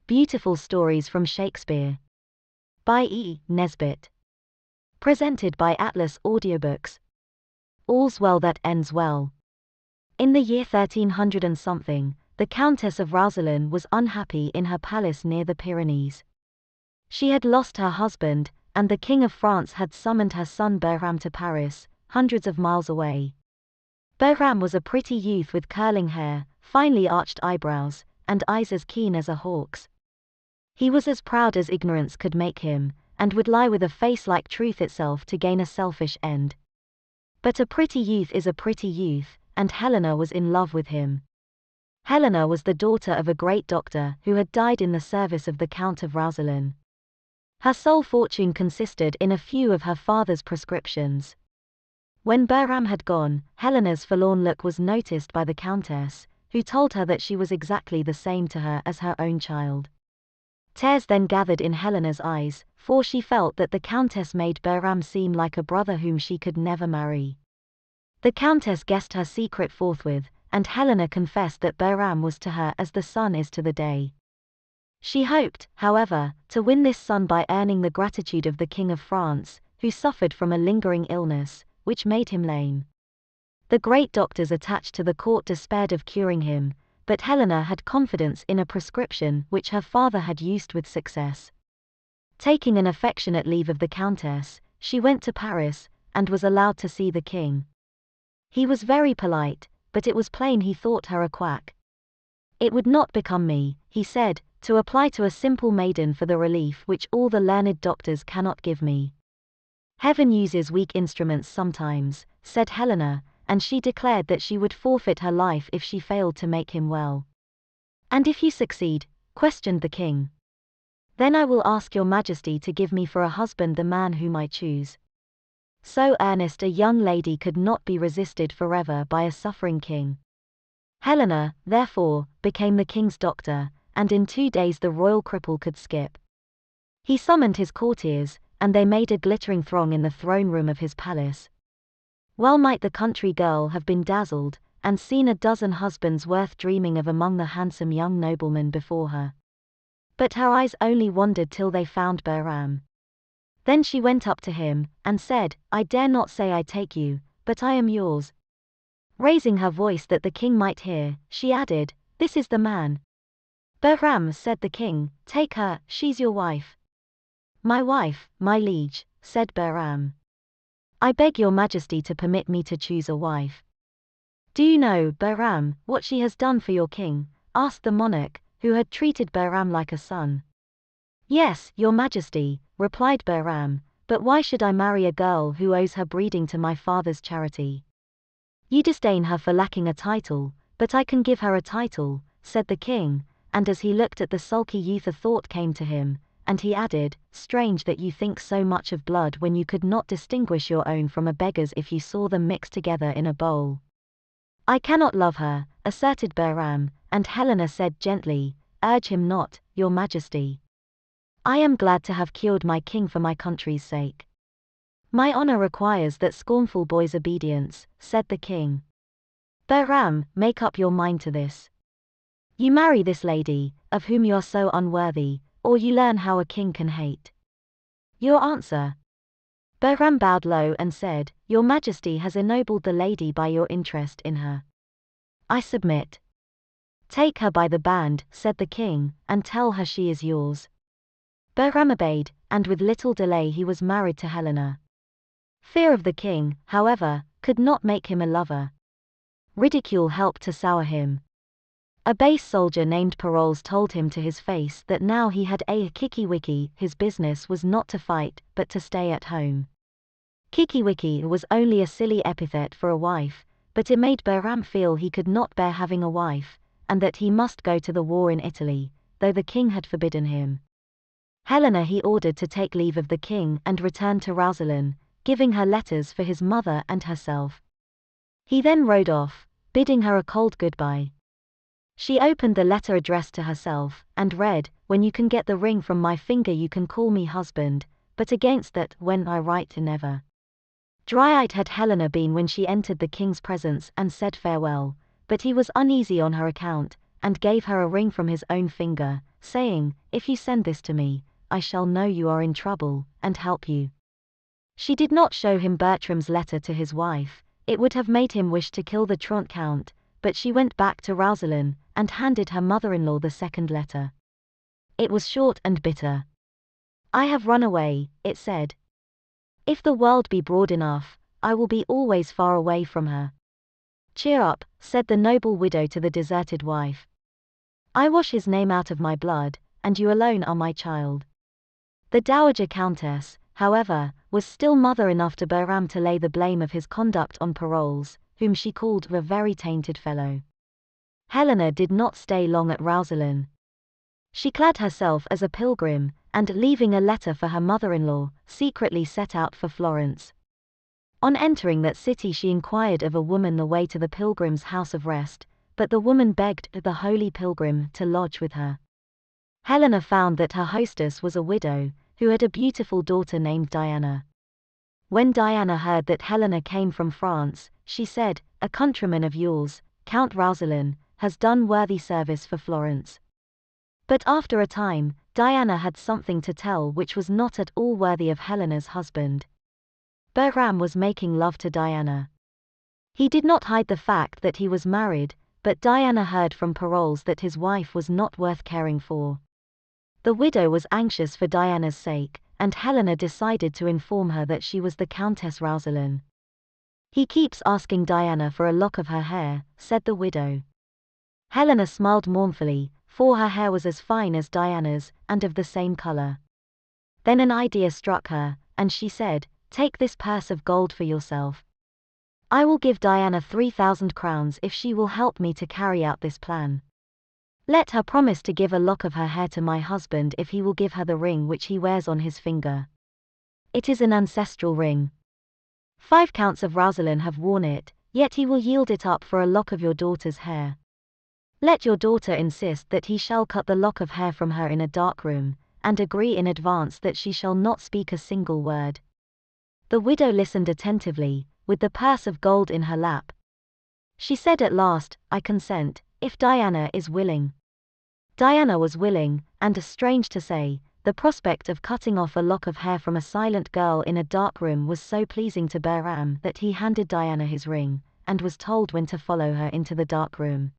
Beautiful Stories from Shakespeare. By E. Nesbit. Presented by Atlas Audiobooks. All's well that ends well. In the year 1300 and something, the Countess of Roussillon was unhappy in her palace near the Pyrenees. She had lost her husband, and the King of France had summoned her son Behram to Paris, hundreds of miles away. Behram was a pretty youth with curling hair, finely arched eyebrows, and eyes as keen as a hawk's. He was as proud as ignorance could make him, and would lie with a face like truth itself to gain a selfish end. But a pretty youth is a pretty youth, and Helena was in love with him. Helena was the daughter of a great doctor who had died in the service of the Count of Roussillon. Her sole fortune consisted in a few of her father's prescriptions. When Behram had gone, Helena's forlorn look was noticed by the Countess, who told her that she was exactly the same to her as her own child. Tears then gathered in Helena's eyes, for she felt that the Countess made Behram seem like a brother whom she could never marry. The Countess guessed her secret forthwith, and Helena confessed that Behram was to her as the sun is to the day. She hoped, however, to win this son by earning the gratitude of the King of France, who suffered from a lingering illness, which made him lame. The great doctors attached to the court despaired of curing him, but Helena had confidence in a prescription which her father had used with success. Taking an affectionate leave of the Countess, she went to Paris, and was allowed to see the king. He was very polite, but it was plain he thought her a quack. "It would not become me," he said, "to apply to a simple maiden for the relief which all the learned doctors cannot give me." "Heaven uses weak instruments sometimes," said Helena, and she declared that she would forfeit her life if she failed to make him well. "And if you succeed?" questioned the king. "Then I will ask your majesty to give me for a husband the man whom I choose." So earnest a young lady could not be resisted forever by a suffering king. Helena, therefore, became the king's doctor, and in 2 days the royal cripple could skip. He summoned his courtiers, and they made a glittering throng in the throne room of his palace. Well might the country girl have been dazzled, and seen a dozen husbands worth dreaming of among the handsome young noblemen before her. But her eyes only wandered till they found Behram. Then she went up to him, and said, "I dare not say I take you, but I am yours." Raising her voice that the king might hear, she added, "This is the man." "Behram," said the king, "take her, she's your wife." "My wife, my liege," said Behram. "I beg your majesty to permit me to choose a wife." "Do you know, Behram, what she has done for your king?" asked the monarch, who had treated Behram like a son. "Yes, your majesty," replied Behram, "but why should I marry a girl who owes her breeding to my father's charity?" "You disdain her for lacking a title, but I can give her a title," said the king, and as he looked at the sulky youth a thought came to him, and he added, "Strange that you think so much of blood when you could not distinguish your own from a beggar's if you saw them mixed together in a bowl." "I cannot love her," asserted Behram, and Helena said gently, "Urge him not, your majesty. I am glad to have cured my king for my country's sake." "My honor requires that scornful boy's obedience," said the king. "Behram, make up your mind to this. You marry this lady, of whom you are so unworthy, or you learn how a king can hate. Your answer?" Behram bowed low and said, "Your majesty has ennobled the lady by your interest in her. I submit." "Take her by the band," said the king, "and tell her she is yours." Behram obeyed, and with little delay he was married to Helena. Fear of the king, however, could not make him a lover. Ridicule helped to sour him. A base soldier named Paroles told him to his face that now he had a kikiwiki, his business was not to fight, but to stay at home. Kikiwiki was only a silly epithet for a wife, but it made Behram feel he could not bear having a wife, and that he must go to the war in Italy, though the king had forbidden him. Helena he ordered to take leave of the king and return to Roussillon, giving her letters for his mother and herself. He then rode off, bidding her a cold goodbye. She opened the letter addressed to herself, and read, "When you can get the ring from my finger you can call me husband, but against that, when I write never." Dry-eyed had Helena been when she entered the king's presence and said farewell, but he was uneasy on her account, and gave her a ring from his own finger, saying, "If you send this to me, I shall know you are in trouble, and help you." She did not show him Bertram's letter to his wife. It would have made him wish to kill the truant count, but she went back to Rosalind, and handed her mother-in-law the second letter. It was short and bitter. "I have run away," it said. "If the world be broad enough, I will be always far away from her." "Cheer up," said the noble widow to the deserted wife. "I wash his name out of my blood, and you alone are my child." The dowager countess, however, was still mother enough to Bahram to lay the blame of his conduct on Paroles, whom she called a very tainted fellow. Helena did not stay long at Rosalind. She clad herself as a pilgrim, and leaving a letter for her mother-in-law, secretly set out for Florence. On entering that city she inquired of a woman the way to the pilgrim's house of rest, but the woman begged the holy pilgrim to lodge with her. Helena found that her hostess was a widow, who had a beautiful daughter named Diana. When Diana heard that Helena came from France, she said, "A countryman of yours, Count Rosalind, has done worthy service for Florence." But after a time, Diana had something to tell which was not at all worthy of Helena's husband. Bahram was making love to Diana. He did not hide the fact that he was married, but Diana heard from Paroles that his wife was not worth caring for. The widow was anxious for Diana's sake, and Helena decided to inform her that she was the Countess Rosalind. "He keeps asking Diana for a lock of her hair," said the widow. Helena smiled mournfully, for her hair was as fine as Diana's, and of the same color. Then an idea struck her, and she said, "Take this purse of gold for yourself. I will give Diana 3,000 crowns if she will help me to carry out this plan. Let her promise to give a lock of her hair to my husband if he will give her the ring which he wears on his finger. It is an ancestral ring. 5 counts of Rosalind have worn it, yet he will yield it up for a lock of your daughter's hair. Let your daughter insist that he shall cut the lock of hair from her in a dark room, and agree in advance that she shall not speak a single word." The widow listened attentively, with the purse of gold in her lap. She said at last, "I consent, if Diana is willing." Diana was willing, and strange to say, the prospect of cutting off a lock of hair from a silent girl in a dark room was so pleasing to Bahram that he handed Diana his ring, and was told when to follow her into the dark room.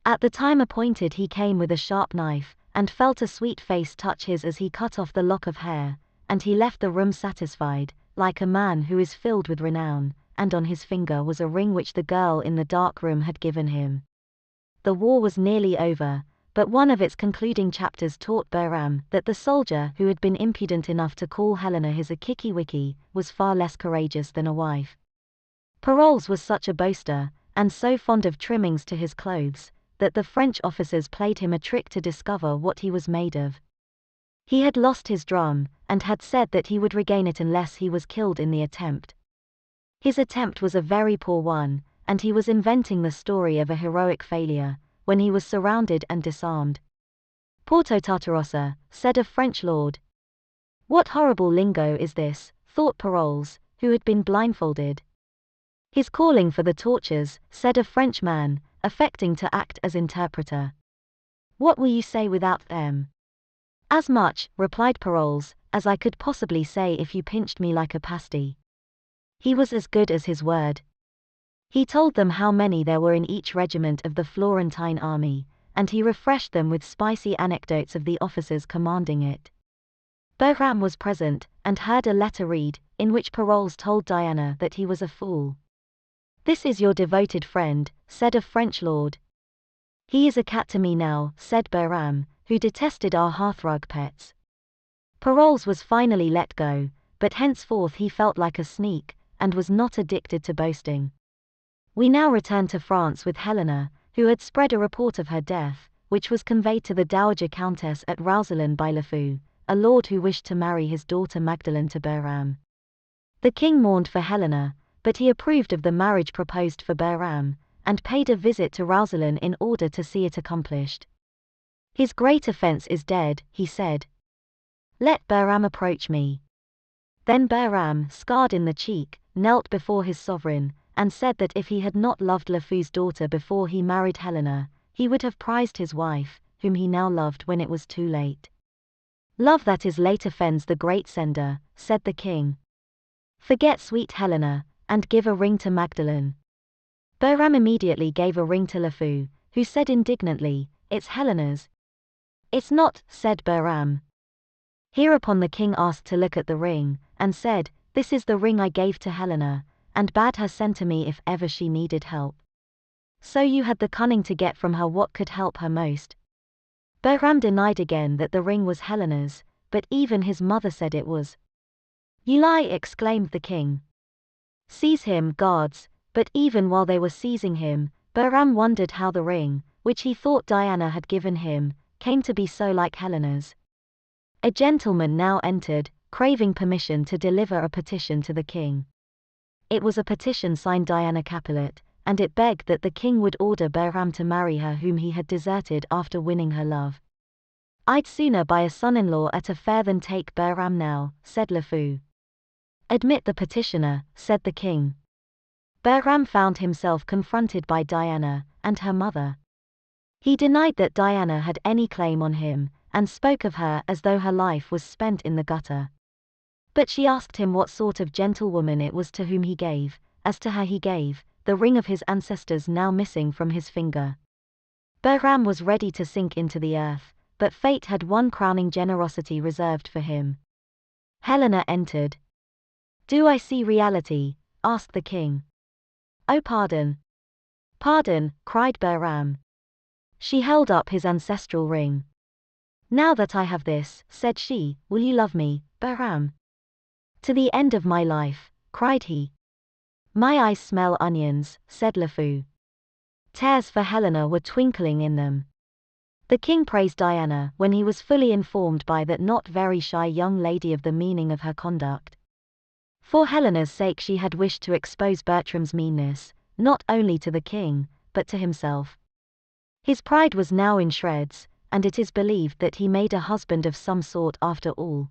At the time appointed he came with a sharp knife, and felt a sweet face touch his as he cut off the lock of hair, and he left the room satisfied, like a man who is filled with renown, and on his finger was a ring which the girl in the dark room had given him. The war was nearly over, but one of its concluding chapters taught Bahram that the soldier who had been impudent enough to call Helena his Akiki-wiki was far less courageous than a wife. Paroles was such a boaster, and so fond of trimmings to his clothes, that the French officers played him a trick to discover what he was made of. He had lost his drum, and had said that he would regain it unless he was killed in the attempt. His attempt was a very poor one, and he was inventing the story of a heroic failure, when he was surrounded and disarmed. "Porto Tartarossa," said a French lord. "What horrible lingo is this?" thought Paroles, who had been blindfolded. "His calling for the tortures," said a French man, affecting to act as interpreter. "What will you say without them?" "As much," replied Paroles, "as I could possibly say if you pinched me like a pasty." He was as good as his word. He told them how many there were in each regiment of the Florentine army, and he refreshed them with spicy anecdotes of the officers commanding it. Bahram was present, and heard a letter read, in which Paroles told Diana that he was a fool. "This is your devoted friend," said a French lord. "He is a cat to me now," said Bahram, who detested our hearthrug pets. Paroles was finally let go, but henceforth he felt like a sneak, and was not addicted to boasting. We now return to France with Helena, who had spread a report of her death, which was conveyed to the Dowager Countess at Rosalind by Lefou, a lord who wished to marry his daughter Magdalene to Bahram. The king mourned for Helena, but he approved of the marriage proposed for Bahram, and paid a visit to Rosalind in order to see it accomplished. "His great offense is dead," he said. "Let Bahram approach me." Then Bahram, scarred in the cheek, knelt before his sovereign, and said that if he had not loved Lefou's daughter before he married Helena, he would have prized his wife, whom he now loved when it was too late. Love that is late offends the great sender, said the king. Forget sweet Helena, and give a ring to Magdalene. Bahram immediately gave a ring to LeFou, who said indignantly, It's Helena's. It's not, said Bahram. Hereupon the king asked to look at the ring, and said, This is the ring I gave to Helena, and bade her send to me if ever she needed help. So you had the cunning to get from her what could help her most. Bahram denied again that the ring was Helena's, but even his mother said it was. You lie, exclaimed the king. Seize him, guards. But even while they were seizing him, Bahram wondered how the ring, which he thought Diana had given him, came to be so like Helena's. A gentleman now entered, craving permission to deliver a petition to the king. It was a petition signed Diana Capulet, and it begged that the king would order Bahram to marry her whom he had deserted after winning her love. I'd sooner buy a son-in-law at a fair than take Bahram now, said LeFou. Admit the petitioner, said the king. Bahram found himself confronted by Diana, and her mother. He denied that Diana had any claim on him, and spoke of her as though her life was spent in the gutter. But she asked him what sort of gentlewoman it was to whom he gave, as to her he gave, the ring of his ancestors now missing from his finger. Bahram was ready to sink into the earth, but fate had one crowning generosity reserved for him. Helena entered. Do I see reality? Asked the king. Oh, pardon. Pardon, cried Bahram. She held up his ancestral ring. Now that I have this, said she, will you love me, Bahram? To the end of my life, cried he. My eyes smell onions, said LeFou. Tears for Helena were twinkling in them. The king praised Diana when he was fully informed by that not very shy young lady of the meaning of her conduct. For Helena's sake she had wished to expose Bertram's meanness, not only to the king, but to himself. His pride was now in shreds, and it is believed that he made a husband of some sort after all.